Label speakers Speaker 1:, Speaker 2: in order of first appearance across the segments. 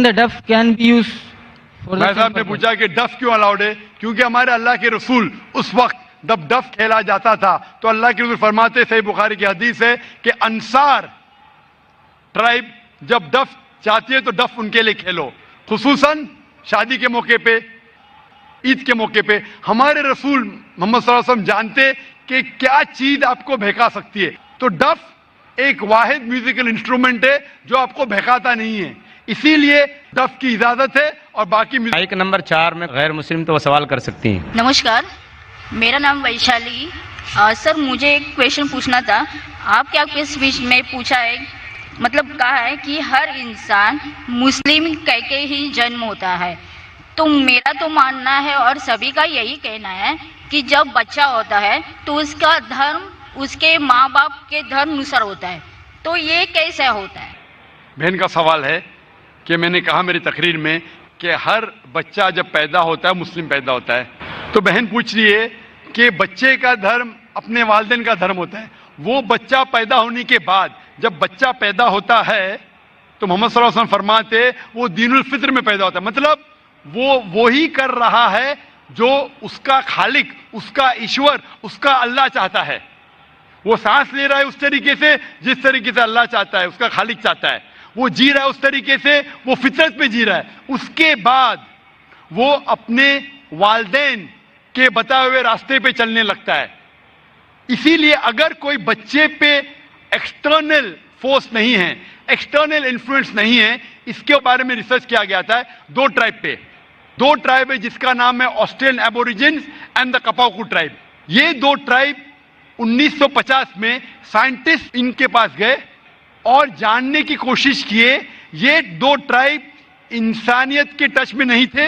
Speaker 1: the duff can be used for the
Speaker 2: بھائی
Speaker 1: same
Speaker 2: صاحب نے
Speaker 1: purpose.
Speaker 2: پوچھا کہ ڈف کیوں الاؤڈ ہے؟ کیونکہ ہمارے اللہ کے رسول اس وقت جب ڈف کھیلا جاتا تھا تو اللہ کے رسول فرماتے، صحیح بخاری کی حدیث ہے کہ انصار ٹرائب جب ڈف چاہتی ہے تو ڈف ان کے لیے کھیلو، خصوصاً شادی کے موقع پہ، عید کے موقع پہ۔ ہمارے رسول محمد صلی اللہ علیہ وسلم جانتے کہ کیا چیز آپ کو بہکا سکتی ہے، تو ڈف ایک واحد میوزیکل انسٹرومنٹ ہے جو آپ کو بہکاتا نہیں ہے، اسی لیے ڈف کی اجازت ہے اور باقی
Speaker 3: مائک نمبر 4 میں غیر مسلم تو وہ سوال کر سکتی ہیں۔
Speaker 4: نمسکار، میرا نام ویشالی۔ سر مجھے ایک کویشچن پوچھنا تھا۔ آپ کیا اسپیچ میں پوچھا ہے، مطلب کہا ہے کہ ہر انسان مسلم کہہ کے ہی جنم ہوتا ہے، تو میرا تو ماننا ہے اور سبھی کا یہی کہنا ہے کہ جب بچہ ہوتا ہے تو اس کا دھرم اس کے ماں باپ کے دھرم انوسار ہوتا ہے، تو یہ کیسے ہوتا ہے؟
Speaker 2: بہن کا سوال ہے کہ میں نے کہا میری تقریر میں کہ ہر بچہ جب پیدا ہوتا ہے مسلم پیدا ہوتا ہے، تو بہن پوچھ رہی ہے کہ بچے کا دھرم اپنے والدین کا دھرم ہوتا ہے۔ وہ بچہ پیدا ہونے کے بعد جب بچہ پیدا ہوتا ہے تو محمد صلی اللہ علیہ وسلم فرماتے وہ دین الفطر میں پیدا ہوتا ہے، مطلب وہ وہی کر رہا ہے جو اس کا خالق، اس کا ایشور، اس کا اللہ چاہتا ہے۔ وہ سانس لے رہا ہے اس طریقے سے جس طریقے سے اللہ چاہتا ہے، اس کا خالق چاہتا ہے۔ وہ جی رہا ہے اس طریقے سے، وہ فطرت پہ جی رہا ہے۔ اس کے بعد وہ اپنے والدین کے بتائے ہوئے راستے پہ چلنے لگتا ہے۔ اسی لیے اگر کوئی بچے پہ ایکسٹرنل فورس نہیں ہے، ایکسٹرنل انفلوئنس نہیں ہے، اس کے بارے میں ریسرچ کیا گیا تھا دو ٹرائب پہ، دو ٹرائب ہے جس کا نام ہے آسٹریلین ایبوریجنز اینڈ دا کپاکو ٹرائب۔ یہ دو ٹرائب 1950 میں سائنٹسٹ ان کے پاس گئے اور جاننے کی کوشش کیے، یہ دو ٹرائب انسانیت کے ٹچ میں نہیں تھے،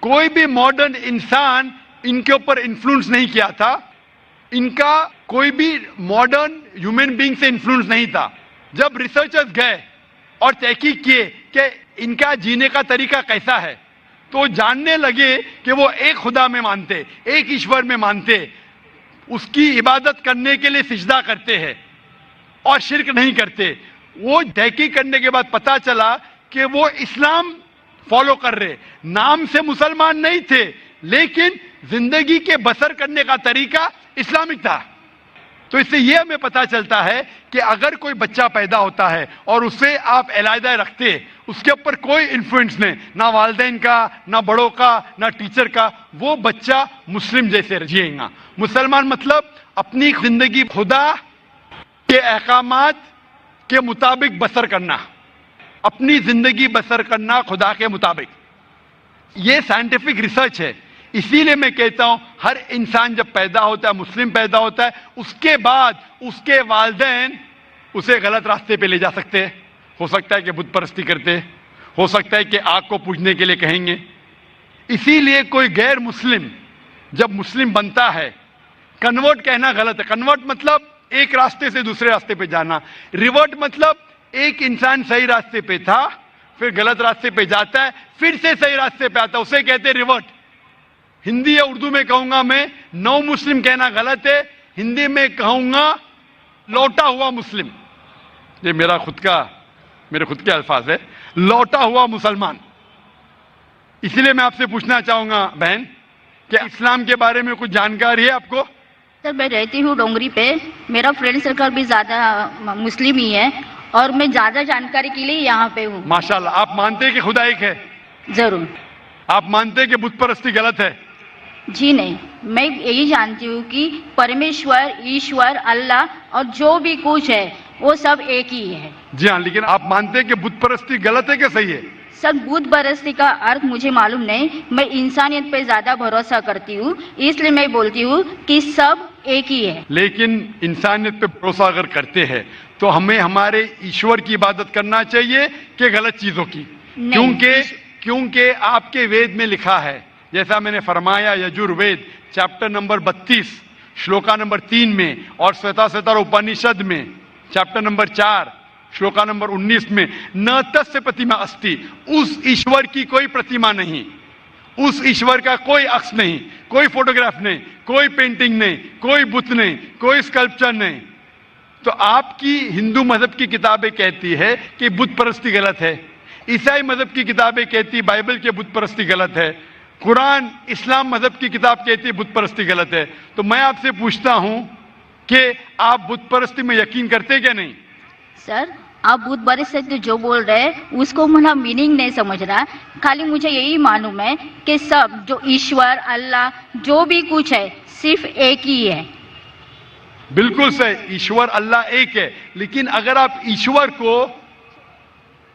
Speaker 2: کوئی بھی ماڈرن انسان ان کے اوپر انفلوئنس نہیں کیا تھا، ان کا کوئی بھی ماڈرن ہیومن بینگ سے انفلوئنس نہیں تھا۔ جب ریسرچرز گئے اور تحقیق کیے کہ ان کا جینے کا طریقہ کیسا ہے، تو جاننے لگے کہ وہ ایک خدا میں مانتے، ایک ایشور میں مانتے، اس کی عبادت کرنے کے لیے سجدہ کرتے ہیں اور شرک نہیں کرتے۔ وہ تحقیق کرنے کے بعد پتا چلا کہ وہ اسلام فالو کر رہے، نام سے مسلمان نہیں تھے لیکن زندگی کے بسر کرنے کا طریقہ اسلامک تھا۔ تو اس سے یہ ہمیں پتا چلتا ہے کہ اگر کوئی بچہ پیدا ہوتا ہے اور اسے آپ علیحدہ رکھتے، اس کے اوپر کوئی انفلوئنس نہیں، نہ والدین کا، نہ بڑوں کا، نہ ٹیچر کا، وہ بچہ مسلم جیسے جیئے گا۔ مسلمان مطلب اپنی زندگی خدا کے احکامات کے مطابق بسر کرنا، اپنی زندگی بسر کرنا خدا کے مطابق۔ یہ سائنٹیفک ریسرچ ہے، اسی لیے میں کہتا ہوں ہر انسان جب پیدا ہوتا ہے، مسلم پیدا ہوتا ہے، اس کے بعد اس کے والدین اسے غلط راستے پہ لے جا سکتے ہیں۔ ہو سکتا ہے کہ بت پرستی کرتے، ہو سکتا ہے کہ آگ کو پوجنے کے لیے کہیں گے۔ اسی لیے کوئی غیر مسلم جب مسلم بنتا ہے، کنورٹ کہنا غلط ہے۔ کنورٹ مطلب ایک راستے سے دوسرے راستے پہ جانا، ریورٹ مطلب ایک انسان صحیح راستے پہ تھا پھر غلط راستے پہ جاتا ہے پھر سے صحیح راستے پہ آتا ہے، اسے کہتے ہیں ریورٹ۔ ہندی یا اردو میں کہوں گا میں، نو مسلم کہنا غلط ہے، ہندی میں کہوں گا لوٹا ہوا مسلم۔ یہ میرے خود کے الفاظ ہے، لوٹا ہوا مسلمان۔ اسی لیے میں آپ سے پوچھنا چاہوں گا بہن کہ اسلام کے بارے میں کچھ جانکاری ہے آپ کو؟
Speaker 4: سر میں رہتی ہوں ڈونگری پہ، میرا فرینڈ سرکل بھی زیادہ مسلم ہی ہے اور میں زیادہ جانکاری کے لیے یہاں پہ ہوں۔
Speaker 2: ماشاءاللہ، آپ مانتے ہیں کہ خدا ایک ہے؟
Speaker 4: ضرور۔
Speaker 2: آپ مانتے ہیں کہ بت پرستی غلط ہے؟
Speaker 4: جی نہیں، میں یہی جانتی ہوں کہ پرمیشور، ایشور، اللہ اور جو بھی کچھ ہے وہ سب ایک ہی ہے۔
Speaker 2: جی ہاں، لیکن آپ مانتے ہیں کہ بت پرستی غلط ہے کہ صحیح ہے؟
Speaker 4: سر بت پرستی کا ارتھ مجھے معلوم نہیں، میں انسانیت پہ زیادہ بھروسہ کرتی ہوں، اس لیے میں بولتی ہوں کہ سب ایک ہی ہے۔
Speaker 2: لیکن انسانیت پہ بھروسہ اگر کرتے ہیں تو ہمیں ہمارے ایشور کی عبادت کرنا چاہیے کہ غلط چیزوں کی؟ کیونکہ آپ کے وید میں لکھا ہے، جیسا میں نے فرمایا یجوروید چیپٹر نمبر 32 شلوکا نمبر 3 میں اور سویتا سوتر اپنشد میں چیپٹر نمبر 4 شلوکا نمبر 19 میں نہ تسیہ پرتیما استی، اس ایشور کی کوئی پرتیما نہیں، اس ایشور کا کوئی عکس نہیں، کوئی فوٹوگراف نہیں، کوئی پینٹنگ نہیں، کوئی بت نہیں، کوئی اسکلپچر نہیں۔ تو آپ کی ہندو مذہب کی کتابیں کہتی ہے کہ بت پرستی غلط ہے، عیسائی مذہب کی کتابیں کہتی بائبل کے بت پرستی غلط ہے، قرآن اسلام مذہب کی کتاب کہتی بت پرستی غلط ہے، تو میں آپ سے پوچھتا ہوں کہ آپ بت پرستی میں یقین کرتے کیا نہیں؟
Speaker 4: سر آپ بت پرست جو بول رہے ہیں اس کو میرا میننگ نہیں سمجھ رہا، خالی مجھے یہی معلوم ہے کہ سب جو ایشور اللہ جو بھی کچھ ہے صرف ایک ہی ہے۔
Speaker 2: بالکل صحیح، ایشور اللہ ایک ہے، لیکن اگر آپ ایشور کو،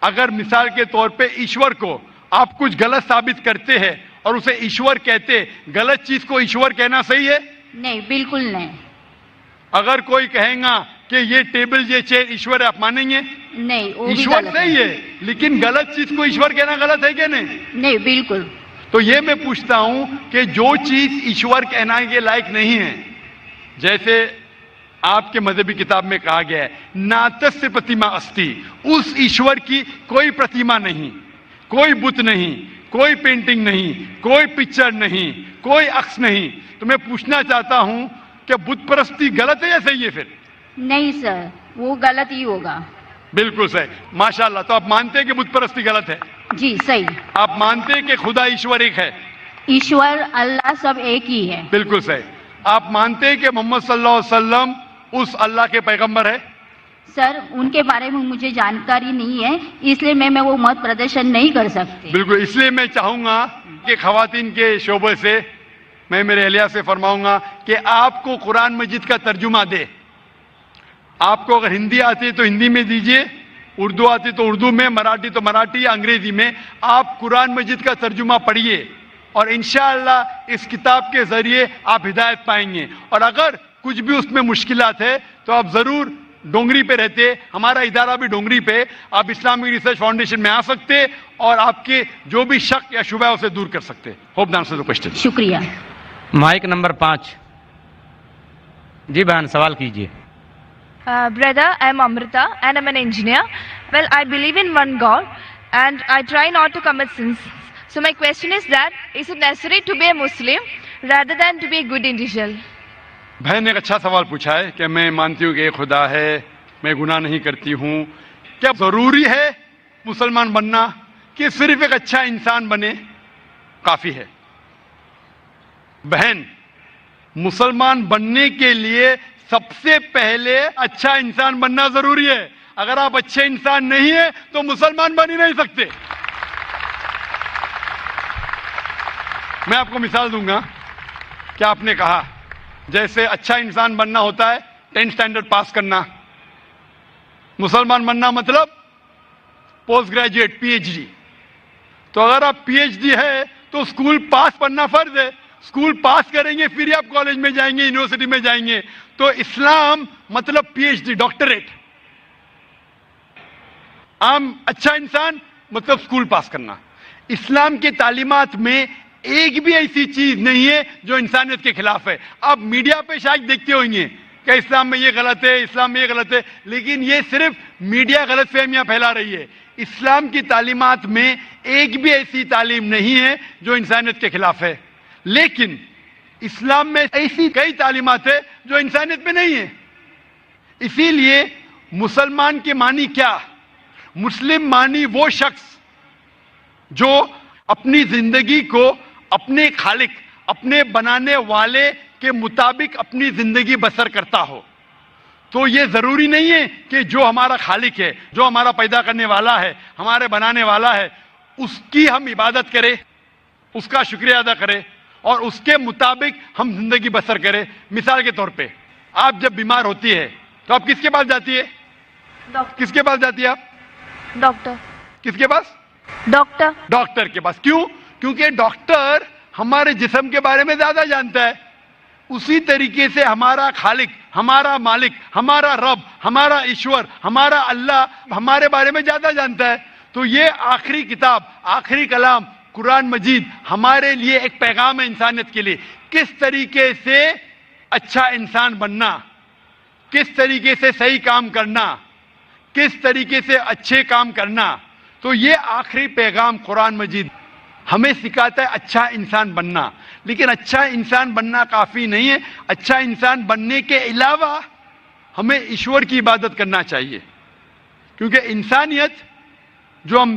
Speaker 2: اگر مثال کے طور پہ ایشور کو آپ کچھ غلط ثابت کرتے ہیں اور اسے ایشور کہتے، غلط چیز کو ایشور کہنا صحیح ہے؟
Speaker 4: نہیں بالکل نہیں۔
Speaker 2: اگر کوئی کہے گا کہ یہ ٹیبل یہ چیئر ایشور ہے، آپ مانیں گے؟
Speaker 4: نہیں وہ بھی
Speaker 2: ایشور
Speaker 4: غلط
Speaker 2: صحیح ہے، لیکن غلط چیز کو ایشور کہنا غلط ہے کہ نہیں؟
Speaker 4: نہیں بالکل۔
Speaker 2: تو یہ میں پوچھتا ہوں کہ جو چیز ایشور کہنا کے لائق نہیں ہے، جیسے آپ کے مذہبی کتاب میں کہا گیا ہے ناتسیہ پرتیما استی، اس ایشور کی کوئی پرتیما نہیں، کوئی بت نہیں، کوئی پینٹنگ نہیں، کوئی پکچر نہیں، کوئی عکس نہیں، تو میں پوچھنا چاہتا ہوں کہ بت پرستی غلط ہے یا صحیح ہے؟ پھر
Speaker 4: نہیں سر وہ غلط ہی ہوگا۔
Speaker 2: بالکل صحیح، ماشاءاللہ۔ تو آپ مانتے ہیں کہ بت پرستی غلط ہے؟
Speaker 4: جی صحیح۔
Speaker 2: آپ مانتے ہیں کہ خدا ایشور ایک ہے؟
Speaker 4: ایشور اللہ سب ایک ہی ہے۔
Speaker 2: بالکل صحیح۔ آپ مانتے ہیں کہ محمد صلی اللہ علیہ وسلم اس اللہ کے پیغمبر ہے؟
Speaker 4: سر ان کے بارے میں مجھے جانکاری نہیں ہے، اس لیے میں وہ مت پردرشن نہیں کر سکتی۔
Speaker 2: بالکل، اس لیے میں چاہوں گا کہ خواتین کے شعبے سے میں میرے اہلیہ سے فرماؤں گا کہ آپ کو قرآن مجید کا ترجمہ دے۔ آپ کو اگر ہندی آتی ہے تو ہندی میں دیجئے، اردو آتی تو اردو میں، مراٹھی تو مراٹھی یا انگریزی میں، آپ قرآن مجید کا ترجمہ پڑھیے اور انشاءاللہ اس کتاب کے ذریعے آپ ہدایت پائیں گے۔ اور اگر کچھ بھی اس میں مشکلات ہے تو آپ ضرور ڈونگری پہ رہتے، ہمارا ادارہ بھی ڈونگری پہ، آپ اسلامک ریسرچ فاؤنڈیشن میں آ سکتے اور آپ کے جو بھی شک یا شبہ ہے اسے دور کر سکتے۔ ہوپ دان سے دو کوشچن۔
Speaker 4: شکریہ۔
Speaker 3: Mic number 5۔ جی بہن سوال کیجیے۔
Speaker 5: Brother, I am Amrita and I am an engineer. Well, I believe in one God and I try not to commit sins. So my question is that, is it necessary to be a Muslim rather than to be a good individual?
Speaker 2: بہن نے ایک اچھا سوال پوچھا ہے کہ میں مانتی ہوں کہ ایک خدا ہے، میں گناہ نہیں کرتی ہوں، کیا ضروری ہے مسلمان بننا کہ صرف ایک اچھا انسان بنے کافی ہے؟ بہن، مسلمان بننے کے لیے سب سے پہلے اچھا انسان بننا ضروری ہے۔ اگر آپ اچھے انسان نہیں ہیں تو مسلمان بن ہی نہیں سکتے۔ میں آپ کو مثال دوں گا کہ آپ نے کہا جیسے اچھا انسان بننا ہوتا ہے 10 اسٹینڈرڈ پاس کرنا، مسلمان بننا مطلب post graduate P H D. تو اگر آپ پی ایچ ڈی ہے تو اسکول پاس پڑھنا فرض ہے، اسکول پاس کریں گے پھر آپ کالج میں جائیں گے، یونیورسٹی میں جائیں گے۔ تو اسلام مطلب پی ایچ ڈی، ڈاکٹریٹ۔ عام اچھا انسان مطلب اسکول پاس کرنا۔ اسلام کے تعلیمات میں ایک بھی ایسی چیز نہیں ہے جو انسانیت کے خلاف ہے۔ آپ میڈیا پہ شاید دیکھتے ہوئیں گے کہ اسلام میں یہ غلط ہے، اسلام میں یہ غلط ہے، لیکن یہ صرف میڈیا غلط فہمیاں پھیلا رہی ہے۔ اسلام کی تعلیمات میں ایک بھی ایسی تعلیم نہیں ہے جو انسانیت کے خلاف ہے، لیکن اسلام میں ایسی کئی تعلیمات ہیں جو انسانیت میں نہیں ہے۔ اسی لیے مسلمان کے معنی کیا؟ مسلم معنی وہ شخص جو اپنی زندگی کو اپنے خالق، اپنے بنانے والے کے مطابق اپنی زندگی بسر کرتا ہو۔ تو یہ ضروری نہیں ہے کہ جو ہمارا خالق ہے، جو ہمارا پیدا کرنے والا ہے، ہمارے بنانے والا ہے، اس کی ہم عبادت کریں، اس کا شکریہ ادا کریں اور اس کے مطابق ہم زندگی بسر کریں۔ مثال کے طور پہ آپ جب بیمار ہوتی ہے تو آپ کس کے پاس جاتی ہے؟ کس کے پاس جاتی ہے آپ؟
Speaker 5: ڈاکٹر۔
Speaker 2: کس کے پاس؟
Speaker 5: ڈاکٹر۔
Speaker 2: ڈاکٹر کے پاس۔ کیوں؟ کیونکہ ڈاکٹر ہمارے جسم کے بارے میں زیادہ جانتا ہے۔ اسی طریقے سے ہمارا خالق، ہمارا مالک، ہمارا رب، ہمارا ایشور، ہمارا اللہ ہمارے بارے میں زیادہ جانتا ہے۔ تو یہ آخری کتاب، آخری کلام قرآن مجید ہمارے لیے ایک پیغام ہے انسانیت کے لیے، کس طریقے سے اچھا انسان بننا، کس طریقے سے صحیح کام کرنا، کس طریقے سے اچھے کام کرنا۔ تو یہ آخری پیغام قرآن مجید ہمیں سکھاتا ہے اچھا انسان بننا۔ لیکن اچھا انسان بننا کافی نہیں ہے، اچھا انسان بننے کے علاوہ ہمیں ایشور کی عبادت کرنا چاہیے، کیونکہ انسانیت جو ہم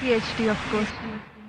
Speaker 5: PhD of course.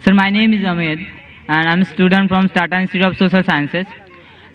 Speaker 1: Sir, my name is Amit and I'm a student from Tata Institute of Social Sciences.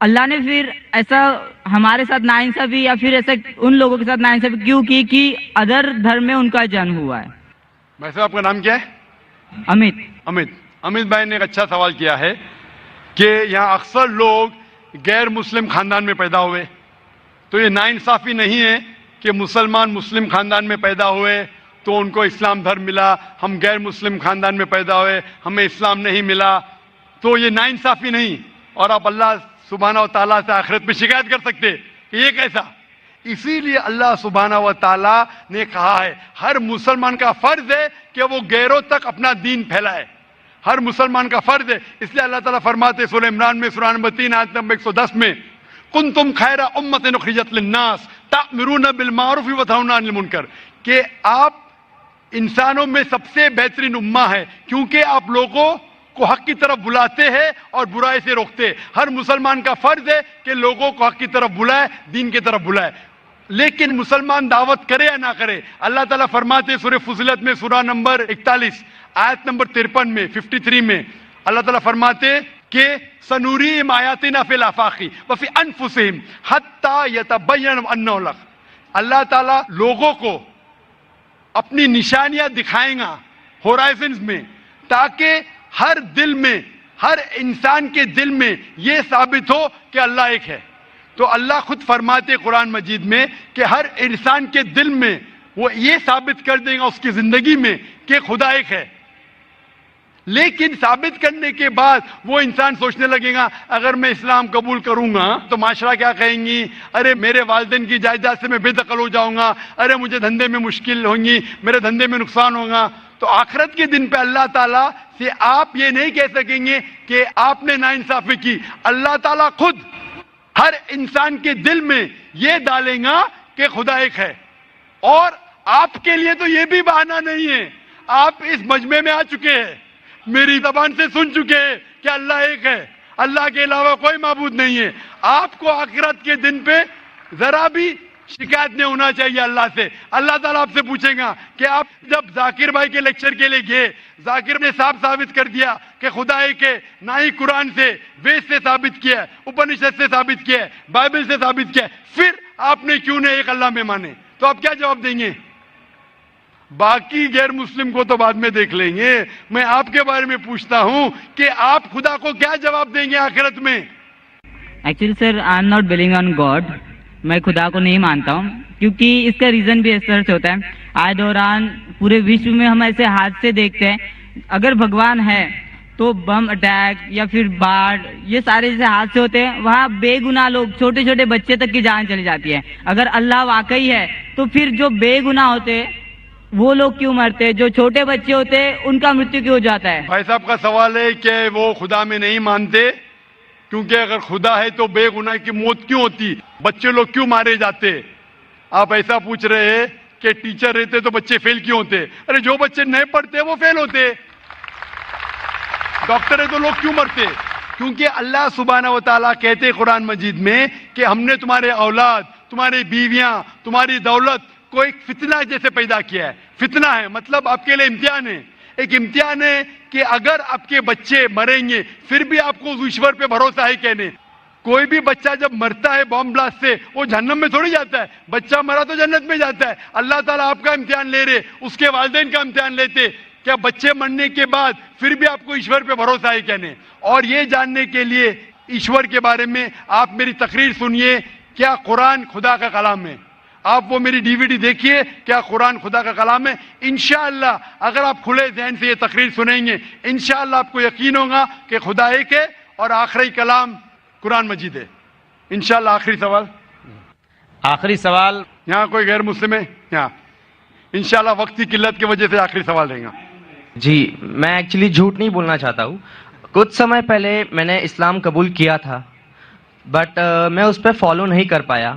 Speaker 1: اللہ نے پھر ایسا ہمارے ساتھ ناانصافی یا پھر ایسا ان لوگوں کے ساتھ ناانصافی کیوں کی کہ ادر دھرم میں ان کا جنم ہوا ہے؟
Speaker 2: بھائی صاحب آپ کا نام کیا ہے؟
Speaker 1: امت
Speaker 2: امت بھائی نے ایک اچھا سوال کیا ہے کہ یہاں اکثر لوگ غیر مسلم خاندان میں پیدا ہوئے، تو یہ ناانصافی نہیں ہے کہ مسلمان مسلم خاندان میں پیدا ہوئے تو ان کو اسلام دھرم ملا، ہم غیر مسلم خاندان میں پیدا ہوئے ہمیں اسلام نہیں ملا، تو یہ ناانصافی نہیں، اور آپ اللہ سبحانہ و تعالیٰ سے آخرت میں شکایت کر سکتے کہ یہ کیسا. اسی لیے اللہ سبحانہ و تعالیٰ نے کہا ہے ہر مسلمان کا فرض ہے کہ وہ غیروں تک اپنا دین پھیلائے، ہر مسلمان کا فرض ہے. اس لیے اللہ تعالیٰ فرماتے سورہ عمران میں سورہ نمبر 3 آیت نمبر 110 میں کنتم خیر امۃ اخرجت للناس تأمرون بالمعروف وتنہون عن المنکر، کہ آپ انسانوں میں سب سے بہترین امہ ہے کیونکہ آپ لوگوں کو حق کی طرف بلاتے ہیں اور برائی سے روکتے. ہر مسلمان کا فرض ہے کہ لوگوں کو حق کی طرف بلائے، دین کی طرف بلائے. لیکن مسلمان دعوت کرے یا نہ کرے، اللہ تعالیٰ فرماتے سورہ فصلت میں سورہ نمبر 41 آیت نمبر 53 میں 53 میں اللہ تعالیٰ فرماتے کہ سنوریم آیاتنا فی الآفاق وفی انفسہم حتی یتبین انہ الحق. اللہ تعالیٰ لوگوں کو اپنی نشانیاں دکھائیں گا ہورائزنز میں، تاکہ ہر دل میں، ہر انسان کے دل میں یہ ثابت ہو کہ اللہ ایک ہے. تو اللہ خود فرماتے قرآن مجید میں کہ ہر انسان کے دل میں وہ یہ ثابت کر دیں گا اس کی زندگی میں کہ خدا ایک ہے. لیکن ثابت کرنے کے بعد وہ انسان سوچنے لگے گا اگر میں اسلام قبول کروں گا تو معاشرہ کیا کہیں گی، ارے میرے والدین کی جائیداد سے میں بے دخل ہو جاؤں گا، ارے مجھے دھندے میں مشکل ہوں گی، میرے دھندے میں نقصان ہوگا. تو آخرت کے دن پہ اللہ تعالیٰ سے آپ یہ نہیں کہہ سکیں گے کہ آپ نے ناانصافی کی. اللہ تعالیٰ خود ہر انسان کے دل میں یہ ڈالیں گا کہ خدا ایک ہے. اور آپ کے لیے تو یہ بھی بہانہ نہیں ہے، آپ اس مجمع میں آ چکے ہیں، میری زبان سے سن چکے ہیں کہ اللہ ایک ہے، اللہ کے علاوہ کوئی معبود نہیں ہے. آپ کو آخرت کے دن پہ ذرا بھی شکایت نہیں ہونا چاہیے اللہ سے. اللہ تعالیٰ آپ سے پوچھے گا کہ آپ جب ذاکر بھائی کے لیکچر کے لیے گئے، ذاکر نے صاحب ثابت کر دیا کہ خدا ایک ہے، نہ ہی قرآن سے، وید سے ثابت کیا ہے، اپنشد سے ثابت کیا ہے، بائبل سے ثابت کیا ہے، پھر آپ نے کیوں نہیں ایک اللہ میں مانے؟ تو آپ کیا جواب دیں گے؟ باقی غیر مسلم کو تو بعد میں دیکھ لیں گے، میں آپ کے بارے میں پوچھتا ہوں کہ آپ خدا کو کیا جواب دیں گے آخرت میں؟
Speaker 1: Actually sir I am not believing on God, میں خدا کو نہیں مانتا ہوں، کیونکہ اس کا ریزن بھی اس طرح سے ہوتا ہے. آج دوران پورے وشو میں ہم ایسے حادثے دیکھتے ہیں، اگر بھگوان ہے تو بم اٹیک یا پھر باڑھ، یہ سارے جیسے حادثے ہوتے ہیں، وہاں بے گناہ لوگ، چھوٹے چھوٹے بچے تک کی جان چلی جاتی ہے. اگر اللہ واقعی ہے تو پھر جو بے گناہ ہوتے وہ لوگ کیوں مرتے؟ جو چھوٹے بچے ہوتے ان کا مرتیو کیوں ہو جاتا ہے؟
Speaker 2: بھائی صاحب کا سوال ہے کہ وہ خدا میں نہیں مانتے کیونکہ اگر خدا ہے تو بے گناہ کی موت کیوں ہوتی، بچے لوگ کیوں مارے جاتے. آپ ایسا پوچھ رہے ہیں کہ ٹیچر رہتے تو بچے فیل کیوں ہوتے؟ ارے جو بچے نہیں پڑھتے وہ فیل ہوتے. ڈاکٹر ہے تو لوگ کیوں مرتے؟ کیونکہ اللہ سبحانہ و تعالیٰ کہتے قرآن مجید میں کہ ہم نے تمہارے اولاد، تمہاری بیویاں، تمہاری دولت کو ایک فتنہ جیسے پیدا کیا ہے. فتنہ ہے مطلب آپ کے لیے امتحان ہے. ایک امتحان ہے کہ اگر آپ کے بچے مریں گے پھر بھی آپ کو ایشور پہ بھروسہ ہے کہنے. کوئی بھی بچہ جب مرتا ہے بام بلاسٹ سے وہ جہنم میں تھوڑی جاتا ہے، بچہ مرا تو جنت میں جاتا ہے. اللہ تعالیٰ آپ کا امتحان لے رہے، اس کے والدین کا امتحان لیتے کیا بچے مرنے کے بعد پھر بھی آپ کو ایشور پہ بھروسہ ہے کہنے. اور یہ جاننے کے لیے ایشور کے بارے میں آپ میری تقریر سنیے، کیا قرآن خدا کا کلام ہے. آپ وہ میری DVD دیکھیے، کیا قرآن خدا کا کلام ہے. انشاءاللہ اگر آپ کھلے ذہن سے یہ تقریر سنیں گے انشاءاللہ آپ کو یقین ہوگا کہ خدا ایک ہے اور آخری کلام قرآن مجید ہے. انشاءاللہ آخری سوال یہاں کوئی غیر مسلم ہے؟ یہاں انشاءاللہ وقت کی قلت کی وجہ سے آخری سوال دیں گا.
Speaker 6: جی میں ایکچولی جھوٹ نہیں بولنا چاہتا ہوں. کچھ سمے پہلے میں نے اسلام قبول کیا تھا بٹ میں اس پہ فالو نہیں کر پایا.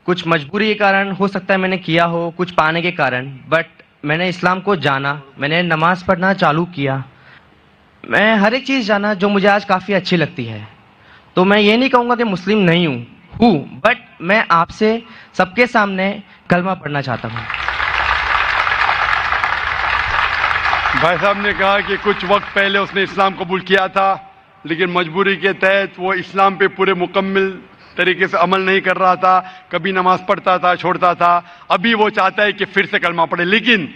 Speaker 6: کچھ مجبوری کے کارن ہو سکتا ہے میں نے کیا ہو، کچھ پانے کے کارن، بٹ میں نے اسلام کو جانا، میں نے نماز پڑھنا چالو کیا، میں ہر ایک چیز جانا جو مجھے آج کافی اچھی لگتی ہے. تو میں یہ نہیں کہوں گا کہ مسلم نہیں ہوں بٹ میں آپ سے سب کے سامنے کلمہ پڑھنا چاہتا ہوں.
Speaker 2: بھائی صاحب نے کہا کہ کچھ وقت پہلے اس نے اسلام قبول کیا تھا لیکن مجبوری کے تحت وہ اسلام پہ پورے مکمل طریقے سے عمل نہیں کر رہا تھا, کبھی نماز پڑھتا تھا, چھوڑتا تھا. ابھی وہ چاہتا ہے کہ پھر سے کلمہ پڑھے, لیکن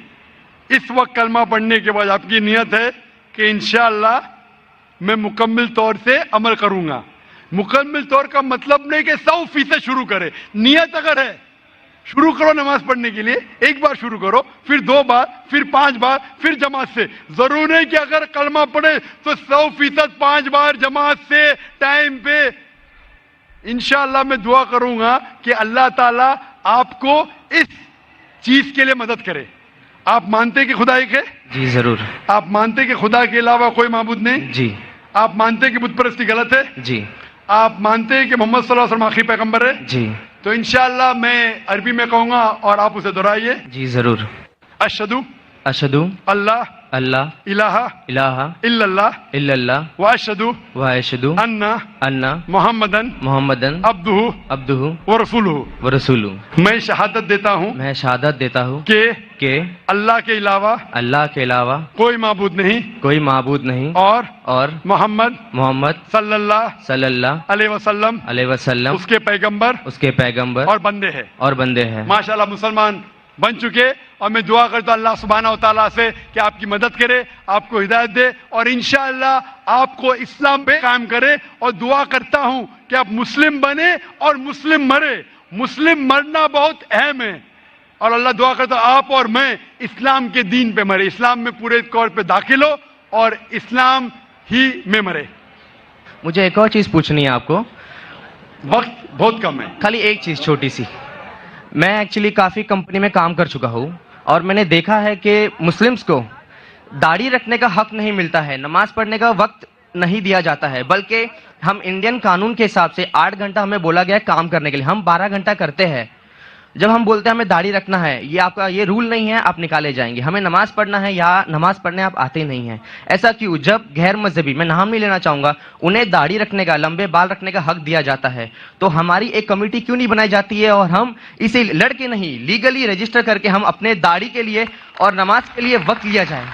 Speaker 2: اس وقت کلمہ پڑھنے کے بعد آپ کی نیت ہے کہ انشاءاللہ میں مکمل طور سے عمل کروں گا. مکمل طور کا مطلب نہیں کہ 100% شروع کرے. نیت اگر ہے شروع کرو نماز پڑھنے کے لیے, ایک بار شروع کرو, پھر 2 بار, پھر 5 بار, پھر جماعت سے. ضرور نہیں کہ اگر کلمہ پڑھے تو 100% 5 بار جماعت سے ٹائم پہ. انشاءاللہ میں دعا کروں گا کہ اللہ تعالیٰ آپ کو اس چیز کے لیے مدد کرے. آپ مانتے کہ خدا ایک ہے؟
Speaker 6: جی ضرور.
Speaker 2: آپ مانتے کہ خدا کے علاوہ کوئی معبود نہیں؟
Speaker 6: جی.
Speaker 2: آپ مانتے کہ بت پرستی غلط ہے؟
Speaker 6: جی.
Speaker 2: آپ مانتے کہ محمد صلی اللہ علیہ وسلم آخری پیغمبر ہے؟
Speaker 6: جی.
Speaker 2: تو انشاءاللہ میں عربی میں کہوں گا اور آپ اسے دہرائیے.
Speaker 6: جی ضرور.
Speaker 2: اشہدو
Speaker 6: اشہدو
Speaker 2: اللہ
Speaker 6: اللہ
Speaker 2: الہ
Speaker 6: الہ
Speaker 2: الا اللہ
Speaker 6: الا اللہ
Speaker 2: واشہدو
Speaker 6: واشہدو
Speaker 2: ان
Speaker 6: ان
Speaker 2: محمدن
Speaker 6: محمدن
Speaker 2: عبدہ
Speaker 6: عبدہ
Speaker 2: ورسولہ.
Speaker 6: ورسولہ.
Speaker 2: میں شہادت دیتا ہوں
Speaker 6: میں شہادت دیتا ہوں کہ
Speaker 2: اللہ کے علاوہ
Speaker 6: اللہ کے علاوہ
Speaker 2: کوئی معبود نہیں
Speaker 6: کوئی معبود نہیں
Speaker 2: اور محمد
Speaker 6: محمد
Speaker 2: صلی اللہ
Speaker 6: صلی اللہ
Speaker 2: علیہ وسلم
Speaker 6: علیہ وسلم
Speaker 2: اس کے پیغمبر
Speaker 6: اور بندے ہیں.
Speaker 2: ماشاءاللہ مسلمان بن چکے. اور میں دعا کرتا ہوں اللہ سبحانہ و تعالیٰ سے کہ آپ کی مدد کرے, آپ کو ہدایت دے اور انشاءاللہ آپ کو اسلام پہ قائم کرے. اور دعا کرتا ہوں کہ آپ مسلم بنے اور مسلم مرے. مسلم مرنا بہت اہم ہے اور اللہ دعا کرتا ہوں آپ اور میں اسلام کے دین پہ مرے, اسلام میں پورے طور پہ داخل ہو اور اسلام ہی میں مرے.
Speaker 6: مجھے ایک اور چیز پوچھنی ہے آپ کو,
Speaker 2: وقت بہت کم ہے.
Speaker 6: خالی ایک چیز چھوٹی سی. میں ایکچولی کافی کمپنی میں کام کر چکا ہوں اور میں نے دیکھا ہے کہ مسلمز کو داڑھی رکھنے کا حق نہیں ملتا ہے, نماز پڑھنے کا وقت نہیں دیا جاتا ہے, بلکہ ہم انڈین قانون کے حساب سے 8 گھنٹہ ہمیں بولا گیا ہے کام کرنے کے لیے, ہم 12 گھنٹہ کرتے ہیں. جب ہم بولتے ہیں ہمیں داڑھی رکھنا ہے, یہ آپ کا یہ رول نہیں ہے, آپ نکالے جائیں گے. ہمیں نماز پڑھنا ہے یا نماز پڑھنے آپ آتے نہیں ہیں. ایسا کیوں؟ جب غیر مذہبی, میں نام نہیں لینا چاہوں گا, انہیں داڑھی رکھنے کا, لمبے بال رکھنے کا حق دیا جاتا ہے, تو ہماری ایک کمیٹی کیوں نہیں بنائی جاتی ہے اور ہم اسے لڑ کے نہیں, لیگلی رجسٹر کر کے ہم اپنے داڑھی کے لیے اور نماز کے لیے وقت لیا جائے.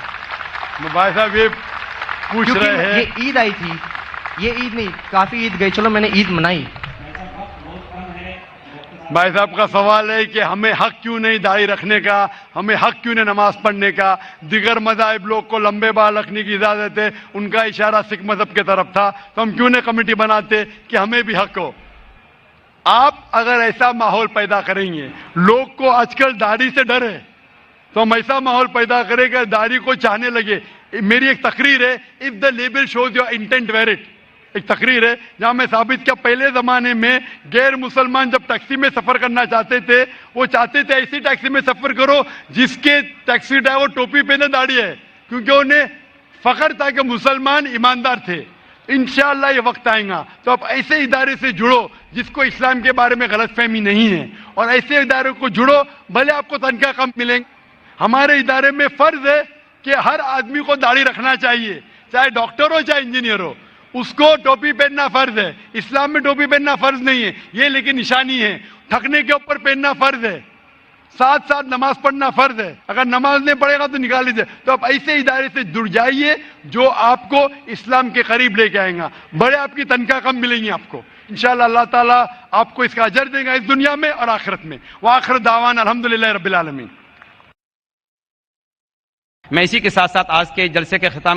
Speaker 2: بھائی صاحب یہ پوچھ رہے ہیں,
Speaker 6: یہ عید آئی تھی, یہ عید نہیں, کافی عید گئی, چلو میں نے عید منائی.
Speaker 2: بھائی صاحب کا سوال ہے کہ ہمیں حق کیوں نہیں داڑھی رکھنے کا, ہمیں حق کیوں نہیں نماز پڑھنے کا. دیگر مذاہب لوگ کو لمبے بال رکھنے کی اجازت ہے, ان کا اشارہ سکھ مذہب کی طرف تھا, تو ہم کیوں نہیں کمیٹی بناتے کہ ہمیں بھی حق ہو. آپ اگر ایسا ماحول پیدا کریں گے, لوگ کو آج کل داڑھی سے ڈر ہے, تو ہم ایسا ماحول پیدا کریں کہ داڑھی کو چاہنے لگے. میری ایک تقریر ہے, if the label shows your intent wear it, ایک تقریر ہے جہاں میں ثابت کیا پہلے زمانے میں غیر مسلمان جب ٹیکسی میں سفر کرنا چاہتے تھے, وہ چاہتے تھے ایسی ٹیکسی میں سفر کرو جس کے ٹیکسی ڈرائیور ٹوپی پہنے داڑھی ہے, کیونکہ انہیں فخر تھا کہ مسلمان ایماندار تھے. انشاءاللہ یہ وقت آئے گا تو آپ ایسے ادارے سے جڑو جس کو اسلام کے بارے میں غلط فہمی نہیں ہے, اور ایسے ادارے کو جڑو, بھلے آپ کو تنخواہ کم ملیں گے. ہمارے ادارے میں فرض ہے کہ ہر آدمی کو داڑھی رکھنا چاہیے, چاہے ڈاکٹر ہو چاہے انجینئر ہو, اس کو ٹوپی پہننا فرض ہے. اسلام میں ٹوپی پہننا فرض نہیں ہے, یہ لیکن نشانی ہے. تھکنے کے اوپر پہننا فرض ہے, ساتھ ساتھ نماز پڑھنا فرض ہے. اگر نماز نہیں پڑھے گا تو نکال لیجیے. تو آپ ایسے ادارے سے جڑ جائیے جو آپ کو اسلام کے قریب لے کے آئیں گا. بڑے آپ کی تنخواہ کم ملیں گی آپ کو, انشاءاللہ اللہ تعالیٰ آپ کو اس کا اجر دے گا اس دنیا میں اور آخرت میں. وآخر دعوانا الحمدللہ رب العالمین.
Speaker 3: میں اسی کے ساتھ ساتھ آج کے جلسے کے ختام